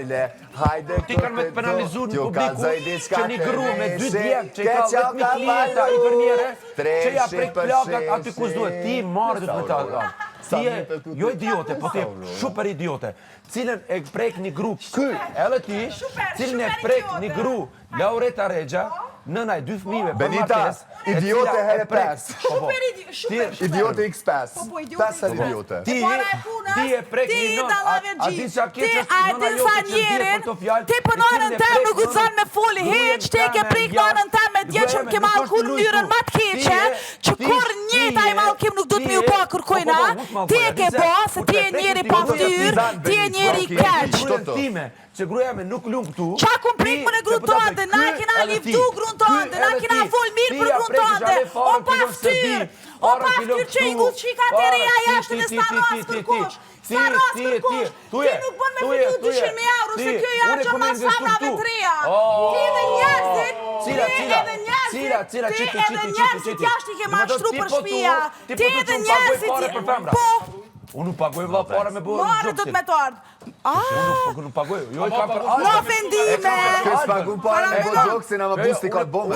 Hajde, hajde. Ti kanë me të penalizuar në publiku që një gru me 2 djevë që ka 10.000 klienta i përmjere që ja prek plakat aty ku s'duhet. Ti marrë me ta. Ti e jo idiote, po ti e super idiote. Cilën e prek një gru ky, edhe ti, cilën e prek një gru Laureta Regja, nëna e 2 fëmijëve për martes. Benita, idiote herë 5. Idiote x5. 5 idiote. Ti e prek një nënë, a di që a keqës nëna jo të që dhje për të fjallë. Ti për nërën tem nuk gudzon me foli heq, ti e ke prek nërën tem me dje që ke malku në njërën mat keqe, që kur njëta i malkim nuk du të mi u pa kërkojna, ti e ke ba, se ti e njeri pa ftyr, ti e njeri keq. Që gruja me nuk lumë këtu. Qa kun prek më në gru të ande, na kina liftu gru të ande, na kina fol mirë për gru të ande, o pa ftyr që i gullë qika të reja jashtë dhe s'na ras kërkush. S'na ras kërkush. Ti nuk bën me fitu 200.000 euro, se kjo janë që mas famrave të reja. Ti edhe njerëzit, ti edhe njerëzit jashtë i ke mashtru për shpia. Ti edhe njerëzit, po. Unë nuk pagoj vëlla para me bërë Marë do të me të ardhë. Unë nuk pagoj. Në ofendime. Kësë pagun para me bërë gjokë se në më busti ka të bomë.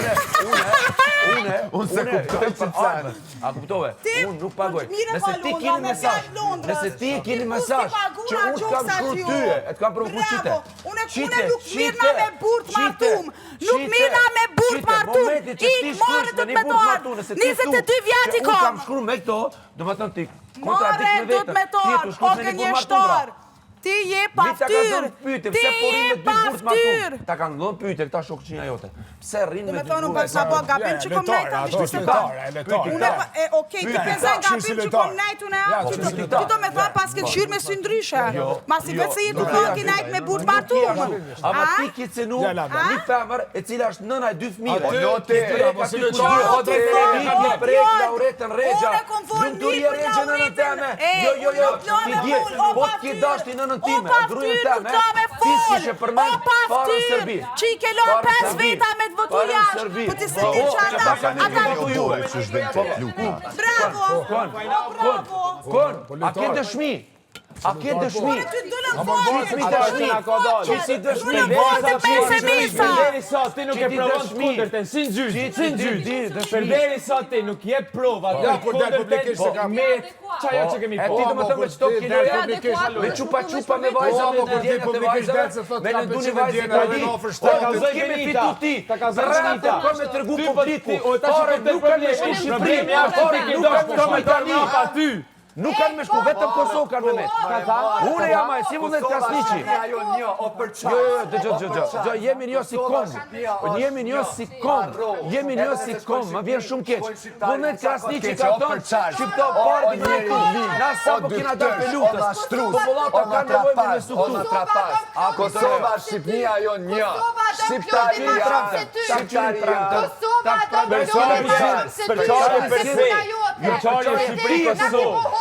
Unë se kuptoj që të cenë. A kuptove? Unë nuk pagoj. Nëse ti kini mesazh, që unë kam shkru tyje, e të kam provoku qite. Une nuk mirna me burt martum. Nuk mirna me burt martum. Ik marë do të me të ardhë. 22 vjati kom. Unë kam shkru me këto, do më thënë ti. More do të me të ardhë, o gënjeshtar. Ti je pa ftyr! Ti je pa ftyr! Ta kanë dhënë pyetje këta shokëqinja jote. Pse rrinë me dy burra? Do me thonë sa bo gabim që kom nejtë atë shtu se okej, ti pezën gabim që kom nejtë unë e atë. Ti do me thonë pas ke këshyrë me sy ndryshe. Masi vetë se jetu thonë ki nejtë me burë martumë. Ama ti ki cenu një femër e cila është nëna e 2 fëmijëve. Ti prek Lauretën Regja. Lumturia Regja nënën teme. Jo, ti dje. Po t'ki dashti nënën time, grujën teme. Ti s'kishe përmend farën Serbi. Që i ke lonë 5 veta me të votu jashtë. Po ti se ti që Kon, a ke dëshmi? A ke dëshmi? Që si dëshmi? Përberi sa ti nuk e provon të kundërten, si në gjyq. Përberi sa ti nuk je prova të kundërten me qajo që kemi po. E ti të më të me qëto kine me qupa me vajza, me djenet e vajza, me në duni vajza i tradi. O, kemi fitu ti, brata kërë me tërgu publiku, pare nuk kanë me shku Shqipëri, pare nuk kanë me tani. Nuk kanë me shku, vetëm Kosovë kanë me metë. Unë e jam si mund dhe të Krasniqi. Jo, jemi një si kom. Jemi një si kom. Ma vjen shumë keq. Mund dhe të Krasniqi ka tonë, shqipto parë të njëtu. Na sa po kina da pelutës. Populata kanë nevoj me me struktur. Kosova, Shqipnia jo një. Shqiptaria,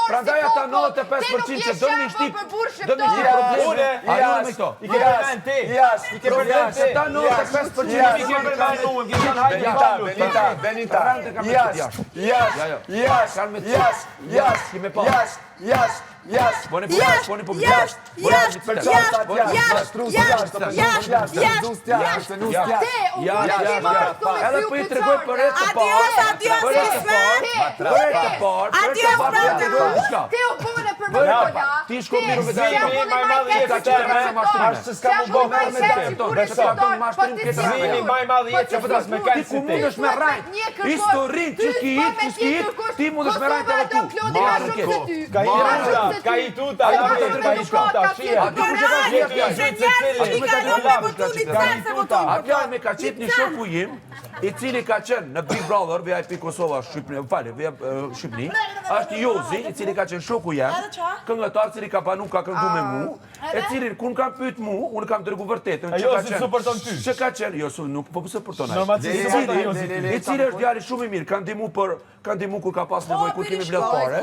Prandaj ata 95% që dëmë një shtip probleme. A ju me këto? I ke përmen ti. I ke përmen ti. Ata 95% i ke përmen unë. Yes. Boni publikash. Edhe po i tregoj për rreth të parë. Ti shko mirë me Zvimi, maj madhë jetë që të ashtë që s'ka mu bo mërë me të. Zvimi, maj madhë jetë që pëtas me kajtë Ti ku mund është me rajtë. Historin që ki hitë, ti mund është me rajtë edhe tu. Marë këtë. Ka i tuta, ka i tuta, shia. A ti ku që ka shia? A kja me ka qitë një shoku jim, i cili ka qenë në Big Brother, VIP Kosova, Shqipni, është Jozi, i cili ka qenë shoku jem, këngëtar cili ka banu, ka këngu me mu, e cili kun kam pyet mu, unë kam dërgu vërtetën, që ka qenë, jo, nuk po supporton ai. I cili është djali shumë i mirë, kanë dimu kur ka pas nevojë, kur kemi blet fare,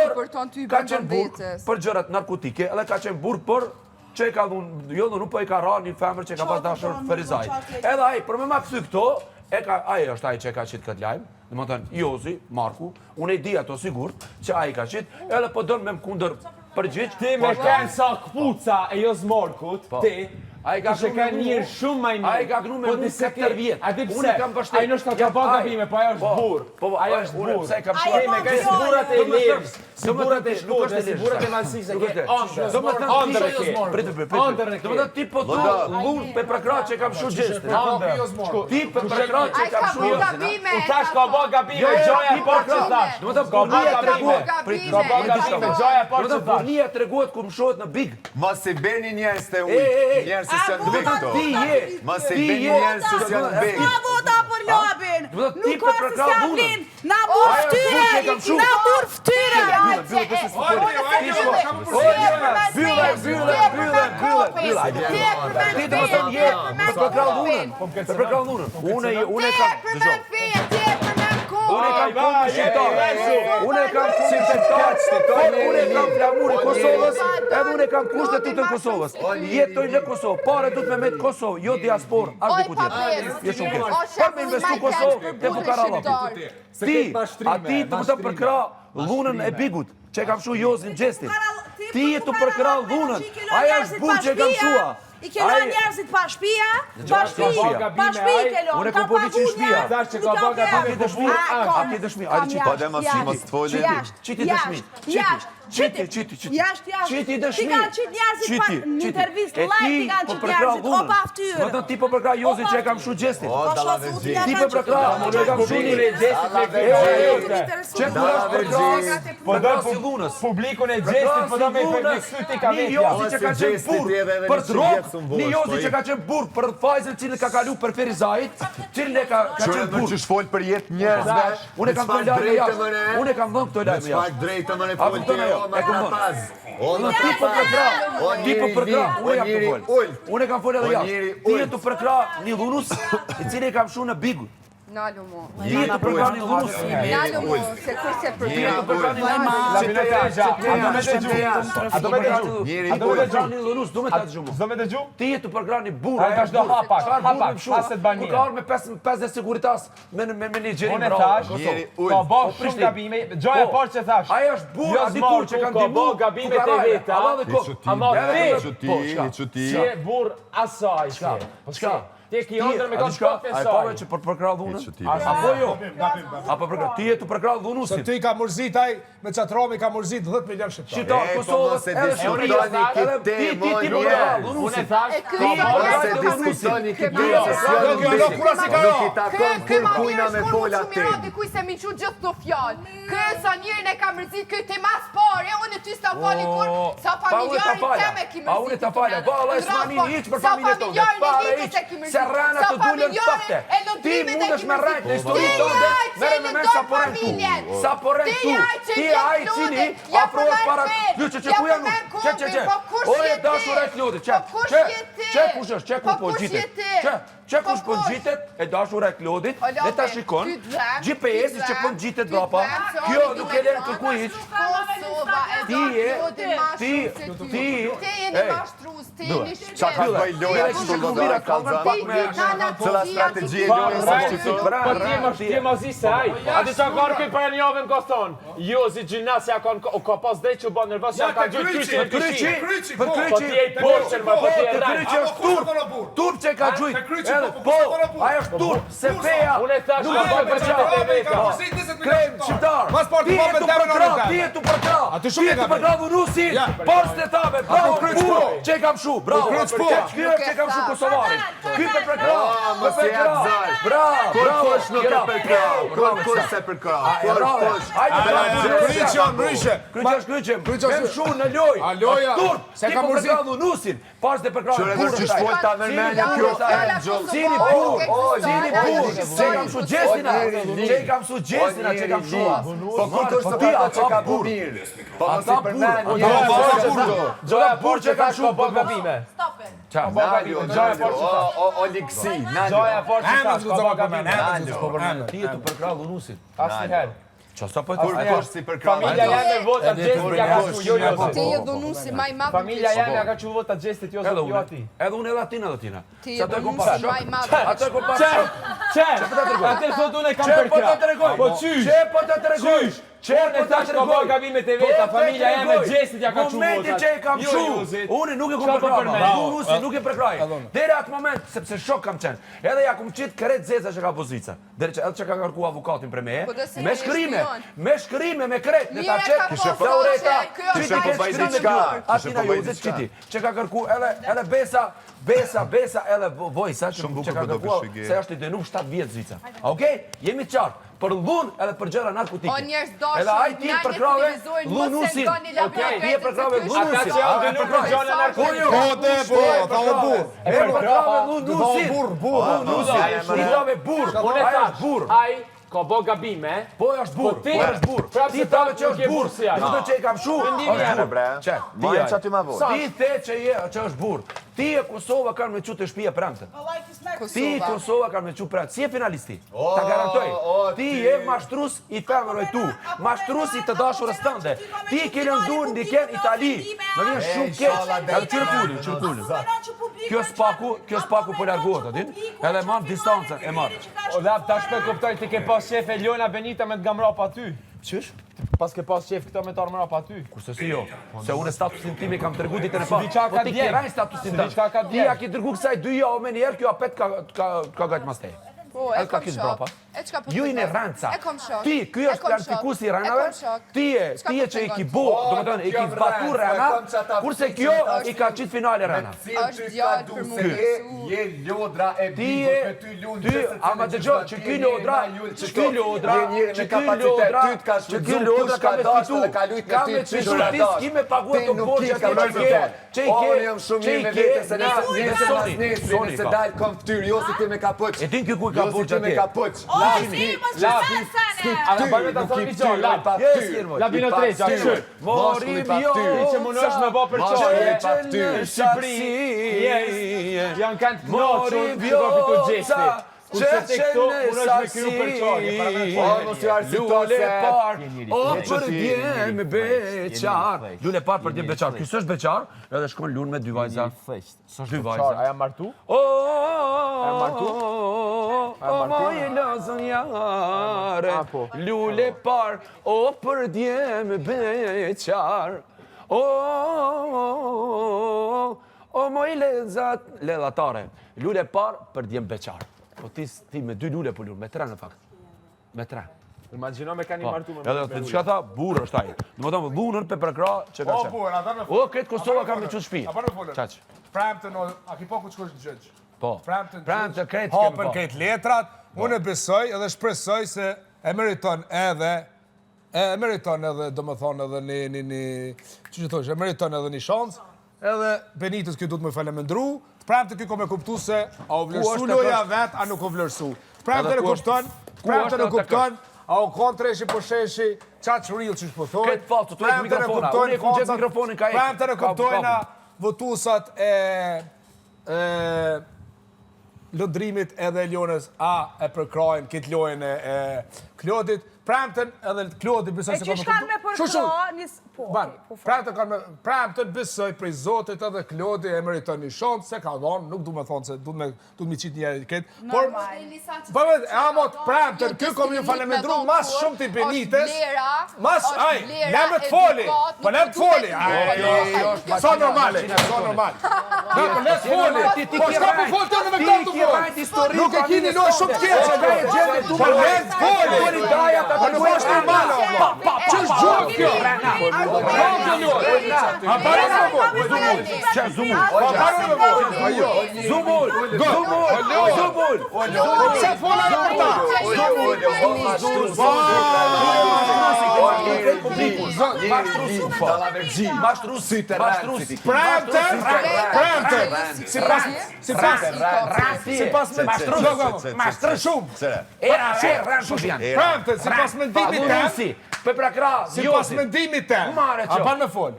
por ka qenë burr për gjërat narkotike, edhe ka qenë burr për që e ka dhunë, jo nuk po e ka ra një femër që e ka pas dashur Ferizaj. Edhe ai, për me ma këthy këto, ai është ai që e ka qitë këtë lajmë, dhe më thënë, Jozi, Marku, unë e di ato sigur, që ai ka qitë, edhe po dënë me më kundër përgjigj. Ti me kanë sa kpuca e jo zmorkut, ti Ai ka kanë njërë shumë më i mirë. Ai ka gnu me unë 4 vjet. A di pse? Unë kam mbështet. Ai nështë ka bë gabime, po ajo është burr. Ajo është burr. Pse kam Ai shuar e me bën Si burat e lirë, si burat e nuk shkurtë, është si burat e malësisë, ke ëndër. Ëndër Ëndër ke. Ëndër ke. Do të ti po tu lun pe prekrah që kam shu gjeste. Ti pe prekrah që kam shu. U thash ka bë gabime, gjoja po që thash. Do të burnia treguohet. Ka bë gabime, gjoja po Do që të thash. burnia treguohet ku më shohet në big. Mos i bëni njerëz të ujë. Njerëz që janë big këto. Ti je. Mos i bëni njerëz që janë big. Ska vota për lobin. Ti Nuk për ka se prekrah s'ka bunën. blin. Na mur ftyre. Na mur ftyre. Ti do të je për prekrah lunën. Për prekrah lunën. Unë kam Unë kam punë me shqiptarë, unë kam punë me shqiptarë, unë kam flamur i Kosovës, edhe unë kam kushtet të Kosovës. Jetoj në Kosovë, pare du të me metë Kosovë, jo diasporë, as dhe ku tjetë. Je shumë kërë. Por me investu Kosovë, te Bukara Lapi. Ti, ati të më të përkra lunën e bigut, që kam shu Jozin Gjestin. Ti e të përkra lunën, aja është burë që kam shua. I ke lënë njerëzit pa shtëpia, pa shtëpi ke lënë. Unë kam polici në shtëpia. Thash që ka bë gabime dëshmi. A ke dëshmi? Hajde çiti. Po dhe mos i mos të foli. Çiti dëshmi. Çiti. Çiti dëshmi. Ti kanë qitë njerëzit pa në intervistë live, ti kanë qitë njerëzit o pa ftyrë. Do ti po përkra Jozin që e kam shu Gjestin. O dallavergji. Ti po përkra, unë e kam shu Publikun e Gjestit me këtë. Që kur është përkra, Po do si lunës. publikun e Gjestit po do me përmeksu ti ka Një vetja. Jozi që ka qenë burr për drogë, një Jozi që ka qenë burr për fajzën cilën ka kalu për Ferizajit, cilën e ka qenë burr. Që shfol për jetë njerëzve. Unë kam dhënë lajme jashtë. Unë kam dhënë këto lajme Çfarë jashtë. drejtë më ne A fol ti kupton ajo? o E ma kupton. rapaz. O Unë ma ti po përkra, ti po përkra, unë jam të njeri fol. ull. Unë kam folë edhe O jashtë. njeri Ti ull. e të përkra një dhunus, i cili e kam shu në bigu. Nalu mo. Ti e të përkra një dhunus. Nalu mo, se kurse për Ti e të përkra një dhunus. La Vinoteja, a do me dëgju? Njeri A do me ull. dëgju një dhunus, do me ta dëgju mu. S'do me dëgju? Ti e të përkra një burë. Ai ka shdo hapak, paset banie. Kur ka orë me 50 siguritas me një gjeri Unë e bravo. thash, Njeri ull. ka bë shumë Prishtinë. gabime, gjoja Po. parë që thash. Aja është burë, Jo a di kur që kanë ka dimu. bë gabime të veta. Ama ti je burr asaj. Po çka? Ti ke ëndër me kanë shkafë Ai saj. pa që për përkra dhunën? Apo jo? Apo përkra, ti e të përkra dhunusit. Ti ka mërzit ai, me qatromi ka mërzit 10 milion shqiptar. Shqiptar, E, po Kosovës, mos e edhe diskutoni Shqipëria, këtë edhe ti temë, po përkra njerëz. Unë dhunusit. thash, ky Mos e Ti diskutoni këtë Ti temë, se Jo, s'janë jo, kura si ka jo. Nuk i takon kërkujna me fola temë. Dikuj se mi qu gjithë të fjallë. Kë sa njërin e ka mërzit, kë ti mas pare, unë ty s'ta fali kur, sa familjarin teme ki mërzit. A unë ta falja, valla e s'mani hiç për familjen tonë. Para hiç, se rana të dulën fakte. Ti mundesh me rrejt në historinë tonë, merre me men sa porren tu. Sa porren tu. Ti ai cili afrohet para që ku janë. Çe. Oje dashur e lutet. Çe kush është? Çe ku po gjitet? Çe kush po gjitet? E dashur e Klodit, le ta shikon. GPS që po gjitet brapa. Kjo nuk e lën kërkuj hiç. Kosova e Ti je, ti jeni mashtrus, ti jeni Qa ka shqip. bëj loja kështu lodora kalzan? Cëla strategji e lojës është këtu? po ti je mazi se ai. A di çka ka për një javën ka thon? Jo, si gjinasja ka pas drejt që bën nervoz, ja ka gjë kryqi. Për Po kryqi. ti je porçer, po ti je ran. Kryqi është turp. Turp që ka gjujt. Po, ajo është turp. Se feja. Unë e thash Nuk ka e bën për për çfarë të veta. Krem shqiptar. Ti e tu përkra, ti e tu përkra. Ti e tu përkra dhunusin. Por s'te tave. Bravo, burro. Që kam shu. Bravo. Ky që kam shu Kosovarin. Ky për përkra. Mos e abzaj. Bravo. Kërkosh nuk e përkra. Kërkosh se përkra. Kërkosh. Kryqi është kryqi. Mem shu në loj. A loja? Turp. Ti po përkra dhunusin. Pas të përkra Qëre dhe që shpol ta mërmenja kjo Angel. Cili burr, cili burr, që kam shu gjestina, që kam shu gjestina, që kam shu. Po kërkosh se përkra që ka bu mirë. Po mos i përmenja. Gjoja burr që kam shu bë gabime. O liksi. Gjoja fortë tash, ka bë gabime. Ti e të përkra dhunusin. Asnjëherë. Çfarë po Kërkosh si përkra. Familja jeme vota Gjestit ja ka qu jo Ti je jo. dhunusi ma i madh. Familja jeme ja ka qu vota Gjestit jo Edhe jo ati. unë edhe atina. Ti Sa je të kom dhunusi pas ma i shok. madh. Atë kom pas Çe, shok. çe. Atë thot unë kam Çe po përkra. të tregoj. Po çysh. Çe po të tregoj. Unë tash ka bëj gabimet e veta, familja eme Gjesit ja ka çuar. Momenti që e kam shu, unë nuk e kam prekraj. Unë nuk e prekraj. Deri atë moment, sepse shok kam qenë. Edhe ja kum qit kret zeza që ka pozica. Deri që edhe që ka kërku avokatin për me. Me shkrime, me kret, në ta çet. Kishe po bëj diçka. Atina Joze çiti. Që ka kërku edhe Besa edhe Vojsa që ka kërku se është i dënuar 7 vjet zica. Okej? Jemi të qartë. Për dhunë edhe për gjëra narkotike. O njerëz dashur, edhe ai ti përkrave dhunusin. Okej, ti e përkrave dhunusin. Ata që janë dënuar për gjëra narkotike. Ti dove burr. Unë thash, ai ka bë gabime. Po është burr. Ti thave që është burr. Nuk do që e kam shu. Ti the që është burr. Ti e Kosova kanë me qute shpia prangtë. Ti Kosova kanë me qute prangtë. Si e finalisti? Ta garantoj. Ti je mashtrus i femërve tu. Mashtrus i të dashurës tënde. Ti ke lëndur ndiken Itali. Më vjen shumë keq. Edhe qyrkulli. Kjo spaku po largohet atin. Edhe marr distancën e marr. O dhe tash me kuptoj ti ke pas shef Elona Benita me të gamra pa ty. Qysh? Pas ke pas shef këto me të armëra pa ty. Kurse si jo, se unë statusin tim e kam tërgu ditën e parë. Diçka ka Po ti djeg. kiraj statusin tim. Diçka ka Ti djeg. ja ki tërgu kësaj 2 javë me njerë, kjo apet ka gajt mas tej. Po, e kom shok. Ju i në ranca. E kom shok. Ti, ky është planifikusi i ranave. Ti je që i ki bo, do më tënë, i ki zbatu rana, kurse kjo i ka qitë finale rana. Është djallë për mu Je lodra e bigur me ty lunë. Ty, ama dëgjo, që ky lodra, ka me fitu, ki me pagu e të borgja që i ke, Se dalë kom ftyrë, jo si ti me ka pëq. e din kjo kuj ka borgja me tje. ka pëq. A në bëjme të thonë një qonë, la bino treqa, këshë. Morim jo, Ti që më nëshë me bo për qonë. Në Shqipëri, janë kanë të knoqën, që do fitu Gjesti. Kurse te këto, unë është me kryu për qonë. Lule par, o për djem beqar. Lule par për djem beqar. Kësë është beqar, edhe shkon lun me 2 vajza. Së është 2 vajza. A jam martu? O moj lozën jare, lule par, o për djem beqar. O moj ledhatare, lule par për djem beqar. Po ti me 2 lule po lule, me 3 në fakt. Me 3. Imagino me ka një martu me Edhe të qka tha, burë është ajë. Në më tonë, dhunën për përkra që ka qenë. O, këtë Kosova ka me qëtë shpi. A përnë folën? Qaq. Frampton, a ki po ku të shkosh në gjëgjë? Po. Frampton, Frampton, këtë kemi hapën po. këtë letrat, unë e besoj edhe shpresoj se e meriton edhe, do më thonë edhe një, që thosh, e meriton edhe një shansë, edhe Benitës kjo du të më falemendru, Frampton kjo ko me kuptu se a o vlerësu loja vetë, a nuk o vlerësu. Frampton e kupton, a o kontreshi po sheshi, qatë real që shpo thoi. Këtë falë, të ejtë mikrofona, unë e ku gjithë mikrofonin ka e. Frampton e kuptojna votusat e lëndrimit edhe Elionës a e përkrajnë këtë lojën e Klodit. Frampton edhe Klodi besoj se E që shkan me përkra njës... Frampton besoj prej Zotit edhe Klodi e meriton një shansë, se ka dhonë, nuk du me thonë se du me qitë njerë këtë. Por, e amot Frampton, kjo kom ju falemendru mas shumë të Benites, mas, aj, leme të foli, po leme të foli, sa normale, po leme të foli, po shka po foli të në me këta të foli, nuk e kini lojë shumë të keqë, po leme të foli, po nuk është normale, që është gjuhë kjo? A parë në vojë? Që zumul? Që fola në përta? Sipas mendimit tem, Për prakra, sipas mendimit tem, a ban me fol.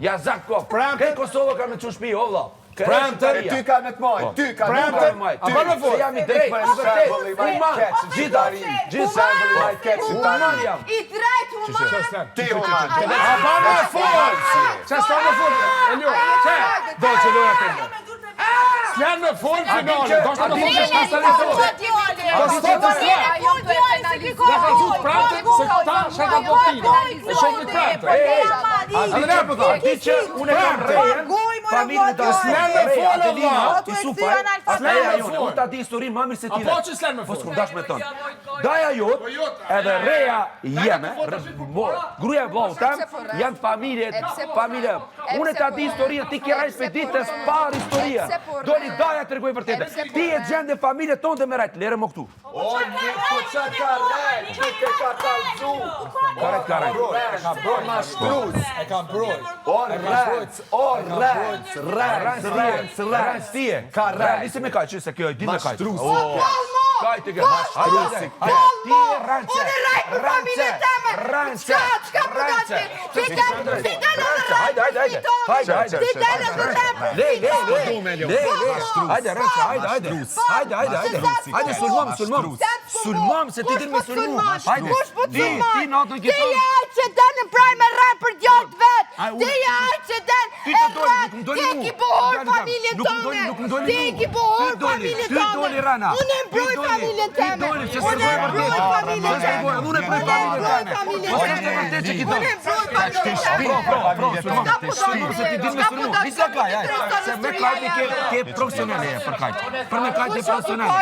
Ja zakko, këtë Kosovë ka me që shpi, o vla. Frampton, ty ka me të majtë, ty ka me të majtë. A ban me fol. Jam i drejt, i vërtet, i man, gjitha, Gjithë shembulli majtë keqë. I drejt Ti human. A ba me fol! Që s'ka me fol? Elio, që? Do që loja të ndë. S'len me fol finale, do shtë me fol që s'ka s'ka me fol. Do s'ka të s'ka. Dhe ka gjut prantën se ta shaka doktina. E shumë të prantë. A dhe ne për ta. Ti që unë e kam rejen, familje të S'len me fol, Adelina, Allah. ti supaj, ateja jonë, unë ta di historinë më mirë se ti A po që s'len me Po fol? s'kum dash me tonë. Daja jotë, edhe reja jeme, gruja e vllahut tem, janë familje. Unë ta di historinë, ti kje rajs për ditës par historia. Doli daja të regoj vërtete. Ti e gjende familje tonë dhe me rajt, lere më këtu. O, një po që ka rejt, që ke ka talzu. Karajt. Ka broj mashtruz. E kam broj. Rajt stije. Ka rajt. Nisi me kaj, që se kjo e di me kaj. Mashtruz. Kaj të kjo. Ti e rance. Unë e rajt për familje teme. Rance. Qka përgati? Ti delë Hajde. Ti delë në temë. Le. Hajde, sulmam, se ti din me sulmu. Hajde. Ti natën Ti këton. je ai që den në praj me raj për djallët vetë. Ti je ai që den Ti e të doli, raj. nuk më doli Ti e mu. ki bohor Nuk më familjen doli, tone. nuk më doli Ti e mu. ki bohor Ty doli, familjen ty tone. doli, Rana. Unë e mbroj Ty doli, familjen ty teme. doli, që Unë e mbroj familjen teme. Unë e mbroj familjen teme. Po s'është e vërtet që ki Unë doli. e mbroj familjen teme. Sulmam, se ti din me sulmu. Nisa kaj, se me kajti ke profesionale e për kajti. Për me kajti e profesionale.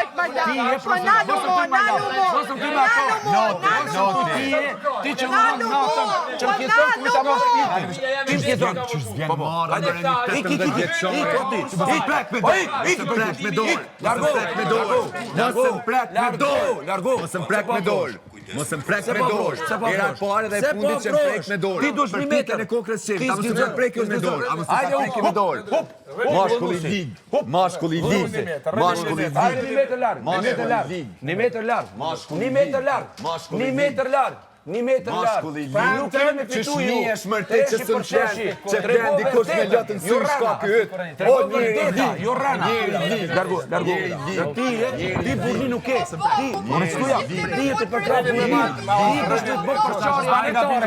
Ti je profesionale. Mosëm ty me ako. Ti që më rëndë natën, që më kjeton, ku ta mos piti. Ti më kjeton. Mosëm prek me dorë. Era pare dhe fundit që prek me dorë. Ti dush 1 metër. Në kokës qenë, ta mësë të prek me dorë. A mësë të prek me dorë. Mashkulli lig. Mashkulli lig. Mashkulli lig. Hajde 1 metër larg. 1 metër larg. 1 metër larg. 1 metër larg. 1 metër larg. 1 metër larg. Mashkulli lig. Nuk kemi Që fitu ju. shmi e shmërti që së në qenë, që kënë dikush me lotën së shka këtë. O, njëri lig. Jo rana. Largo. Ti burni nuk ke. Ti, unë shkuja. Ti e të përkrap burni. Ti është të bëk përqarë anetare.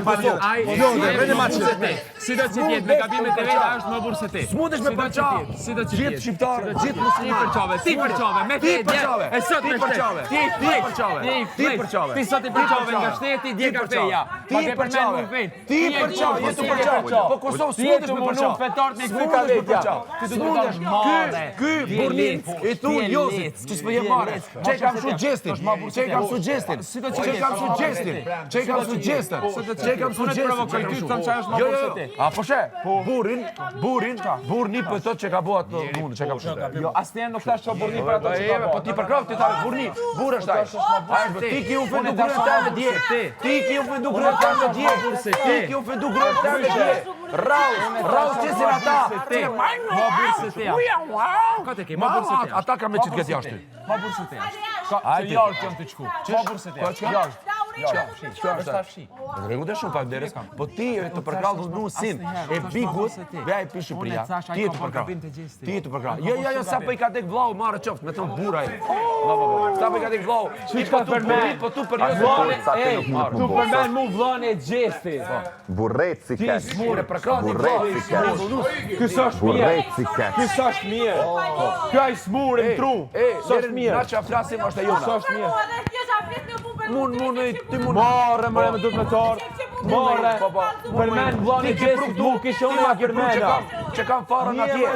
Si do që tjetë, me gabimet e veta është më burë se ti. Smundesh me përqarë. Si do që Gjithë tjetë. shqiptarë, gjithë muslimanë. Ti përqave, me Ti fjet, përqave. e sot me përqave. Ti përqave. Ti përqave. Ti sot i përqave nga shteti, dje kafeja. Ti përqave. Ti përqave, jetu përqave. Po Kosovë smundesh me përqave. Fetort me Smundesh këka me vetja. përqave. Smundesh. Ky burnin e tu Josip, që s'po je marrë. Çe kam shu gjestin. Çe kam shu gjestin. Çe kam shu gjestin. Çe kam shu gjestin. Çe kam shu gjestin. Provokoj ty, thëm që është më burë se ti. A po she? Burni po thot që ka bëu atë punë, çe kam shu. Jo, asnjëherë nuk thash çfarë burni për ato që ka Po ti përkrov ti thash burni. Burr është ai. Ti ki u fendu gruan tënde dje. Ti ki u fendu gruan tënde dje. Ti ki u fendu gruan tënde dje. Raus që se ata. Më burë se ti. Ka të ke, më burë se ti. Ata kanë me çit këtë jashtë. Më burë se ti. Që jallë që të qku. Më burë se ti. Është afshi. Rregull të shumë falënderes. Po ti e të përkrallë nusin e bigut, vej pi Shqipëria. Ti e të përkrallë. Ti e të përkrallë. Jo, sa po i ka tek vllau marrë qoftë, me thon burra ai. Sa po i ka tek vllau. Ti ka për me, po tu për Tu përmen mu vllane e gjesti. Burret si Ti keq. smure përkrallë. Burret si keq. Ky s'është mirë. Burret si keq. Ky s'është mirë. Ky ai smurë në tru. S'është mirë. Na që flasim është e jona. S'është mirë. Ti mund. Marre, më me duhet me torë. Marre. Përmen vllane e gjesti, du kishe unë ma përmena. Që kam farën atje.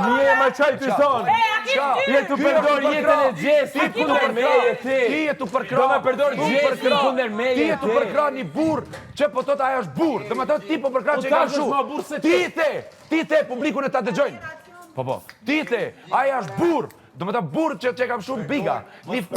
Nije më qaj të zonë. Je të përdor jetën e gjesti kunder meje ti. Ti e të përkrah. Do me përdor gjestin kunder meje Ti e të përkrah një burr që po thot ajo është burr. Do me thot ti po përkrah që ka shu. Ti the publikun e ta dëgjojnë. Po. Ti the, ajo është burr. Do me thot burr që kam shumë biga.